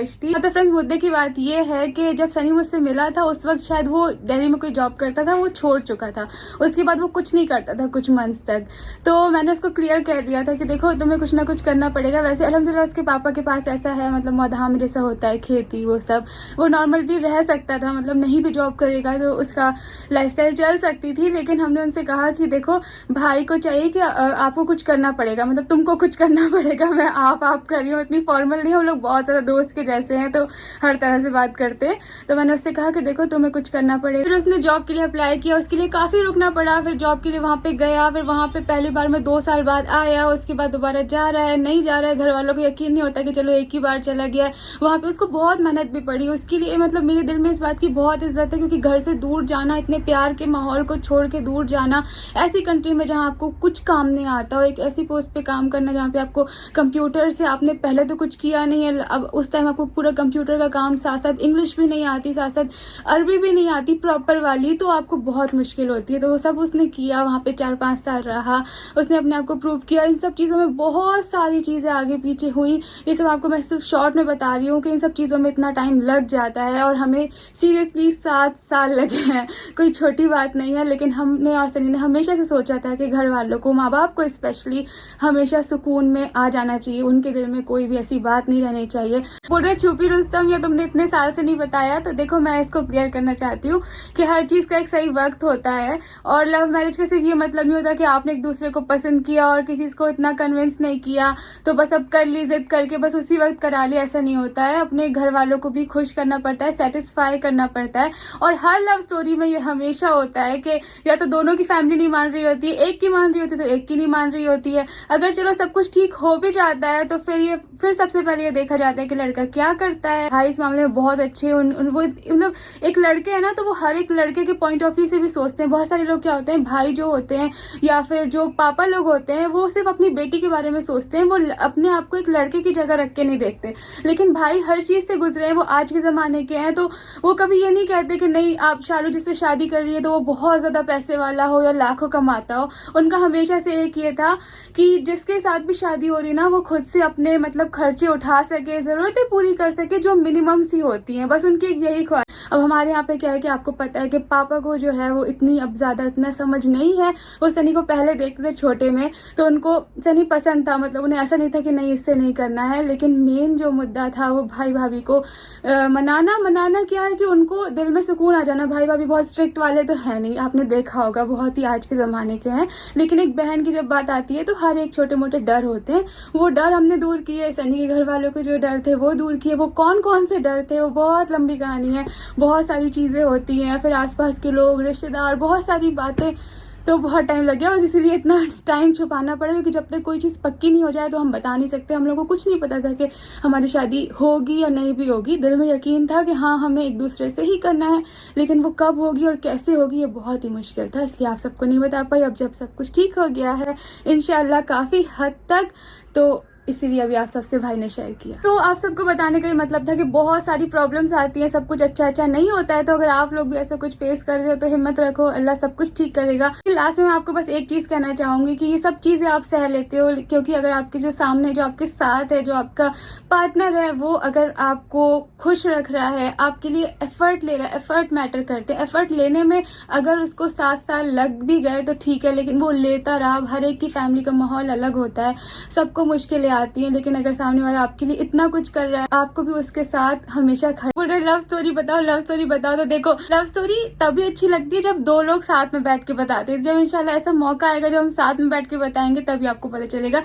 तो फ्रेंड्स, मुद्दे की बात ये है कि जब सनी मुझसे मिला था उस वक्त शायद वो दिल्ली में कोई जॉब करता था, वो छोड़ चुका था। उसके बाद वो कुछ नहीं करता था कुछ मंथ्स तक। तो मैंने उसको क्लियर कह दिया था कि देखो तुम्हें कुछ ना कुछ करना पड़ेगा। वैसे अल्हम्दुलिल्लाह उसके पापा के पास ऐसा है, मतलब मौधाम जैसा होता है, खेती वो सब, वो नॉर्मल भी रह सकता था, मतलब नहीं भी जॉब करेगा तो उसका लाइफस्टाइल चल सकती थी। लेकिन हमने उनसे कहा कि देखो भाई को चाहिए कि आपको कुछ करना पड़ेगा, मतलब तुमको कुछ करना पड़ेगा। मैं आप कर रही हूँ, इतनी फॉर्मल नहीं, हम लोग बहुत ज्यादा दोस्त के जैसे हैं तो हर तरह से बात करते हैं। तो मैंने उससे कहा कि देखो तुम्हें कुछ करना पड़ेगा। फिर उसने जॉब के लिए अप्लाई किया, उसके लिए काफी रुकना पड़ा। फिर जॉब के लिए वहां पे गया, फिर वहां पे पहली बार में 2 साल बाद आया, उसके बाद दोबारा जा रहा है, नहीं जा रहा है। घर वालों को यकीन नहीं होता कि चलो एक ही बार चला गया। वहां पे उसको बहुत मेहनत भी पड़ी उसके लिए, मतलब मेरे दिल में इस बात की बहुत इज्जत है, क्योंकि घर से दूर जाना, इतने प्यार के माहौल को छोड़ के दूर जाना, ऐसी कंट्री में जहाँ आपको कुछ काम नहीं आता हो, एक ऐसी पोस्ट पे काम करना जहाँ पे आपको कंप्यूटर से, आपने पहले तो कुछ किया नहीं है, अब उस टाइम आपको पूरा कंप्यूटर का काम, साथ साथ इंग्लिश भी नहीं आती, साथ साथ अरबी भी नहीं आती प्रॉपर वाली, तो आपको बहुत मुश्किल होती है। तो वो सब उसने किया, वहाँ पे 4-5 साल रहा, उसने अपने आप को प्रूव किया। इन सब चीज़ों में बहुत सारी चीज़ें आगे पीछे हुई, ये सब आपको मैं सिर्फ शॉर्ट में बता रही हूँ कि इन सब चीज़ों में इतना टाइम लग जाता है। और हमें सीरियसली 7 साल लगे हैं, कोई छोटी बात नहीं है। लेकिन हमने और सनी ने हमेशा से सोचा था कि घर वालों को, माँ बाप को स्पेशली, हमेशा सुकून में आ जाना चाहिए, उनके दिल में कोई भी ऐसी बात नहीं रहनी चाहिए। बोल रहे छुपी रुस्तम, या तुमने इतने साल से नहीं बताया, तो देखो मैं इसको क्लियर करना चाहती हूँ कि हर चीज का एक सही वक्त होता है। और लव मैरिज का सिर्फ ये मतलब नहीं होता कि आपने एक दूसरे को पसंद किया और किसी को इतना कन्विंस नहीं किया तो बस अब कर ली, जिद करके बस उसी वक्त करा लिया, ऐसा नहीं होता है। अपने घर वालों को भी खुश करना पड़ता है, सेटिस्फाई करना पड़ता है। और हर लव स्टोरी में ये हमेशा होता है कि या तो दोनों की फैमिली नहीं मान रही होती है, एक की मान रही होती है तो एक की नहीं मान रही होती है। अगर चलो सब कुछ ठीक हो भी जाता है तो फिर सबसे पहले ये देखा जाता है कि लड़का क्या करता है। भाई इस मामले में बहुत अच्छे, वो मतलब एक लड़के है ना, तो वो हर एक लड़के के पॉइंट ऑफ व्यू से भी सोचते हैं। बहुत सारे लोग क्या होते हैं, भाई जो होते हैं या फिर जो पापा लोग होते हैं, वो सिर्फ अपनी बेटी के बारे में सोचते हैं, वो अपने आप को एक लड़के की जगह रख के नहीं देखते। लेकिन भाई हर चीज से गुजरे हैं, वो आज के जमाने के हैं, तो वो कभी ये नहीं कहते कि नहीं आप शालू जिससे शादी कर रही है तो वो बहुत ज्यादा पैसे वाला हो या लाखों कमाता हो। उनका हमेशा से एक ये था कि जिसके साथ भी शादी हो रही ना, वो खुद से अपने मतलब खर्चे उठा सके, जरूरतें पूरी कर सके जो मिनिमम सी होती हैं, बस उनकी यही ख्वाहिश। अब हमारे यहाँ पे क्या है कि आपको पता है कि पापा को जो है वो इतनी अब ज्यादा इतना समझ नहीं है। वो सनी को पहले देखते थे छोटे में, तो उनको सनी पसंद था, मतलब उन्हें ऐसा नहीं था कि नहीं इससे नहीं करना है। लेकिन मेन जो मुद्दा था वो भाई भाभी को मनाना क्या है कि उनको दिल में सुकून आ जाना। भाई भाभी बहुत स्ट्रिक्ट वाले तो है नहीं, आपने देखा होगा, बहुत ही आज के जमाने के हैं। लेकिन एक बहन की जब बात आती है तो हर एक छोटे मोटे डर होते हैं, वो डर हमने दूर किए। सनी के घर वालों के जो डर थे वो दूर किए। वो कौन कौन से डर थे वो बहुत लंबी कहानी है, बहुत सारी चीजें होती हैं, फिर आसपास के लोग, रिश्तेदार, बहुत सारी बातें, तो बहुत टाइम लग गया। बस इसीलिए इतना टाइम छुपाना पड़ा, क्योंकि जब तक कोई चीज़ पक्की नहीं हो जाए तो हम बता नहीं सकते। हम लोगों को कुछ नहीं पता था कि हमारी शादी होगी या नहीं भी होगी। दिल में यकीन था कि हाँ हमें एक दूसरे से ही करना है, लेकिन वो कब होगी और कैसे होगी ये बहुत ही मुश्किल था, इसलिए आप सबको नहीं बता पाई। अब जब सब कुछ ठीक हो गया है इंशाल्लाह काफ़ी हद तक, तो इसीलिए अभी आप सबसे भाई ने शेयर किया। तो आप सबको बताने का ये मतलब था कि बहुत सारी प्रॉब्लम्स आती हैं, सब कुछ अच्छा नहीं होता है। तो अगर आप लोग भी ऐसा कुछ फेस कर रहे हो तो हिम्मत रखो, अल्लाह सब कुछ ठीक करेगा। लास्ट में मैं आपको बस एक चीज कहना चाहूंगी कि ये सब चीजें आप सह लेते हो, क्योंकि अगर आपके जो सामने, जो आपके साथ है, जो आपका पार्टनर है, वो अगर आपको खुश रख रहा है, आपके लिए एफर्ट ले रहा है, एफर्ट मैटर करते हैं। एफर्ट लेने में अगर उसको 7 साल लग भी गए तो ठीक है, लेकिन वो लेता रहा। हर एक की फैमिली का माहौल अलग होता है, सबको मुश्किलें आती हैं, लेकिन अगर सामने वाला आपके लिए इतना कुछ कर रहा है, आपको भी उसके साथ हमेशा खड़े। बोल रहे लव स्टोरी बताओ, लव स्टोरी बताओ, तो देखो लव स्टोरी तभी अच्छी लगती है जब 2 लोग साथ में बैठ के बताते हैं। जब इंशाल्लाह ऐसा मौका आएगा जब हम साथ में बैठ के बताएंगे तभी आपको पता चलेगा।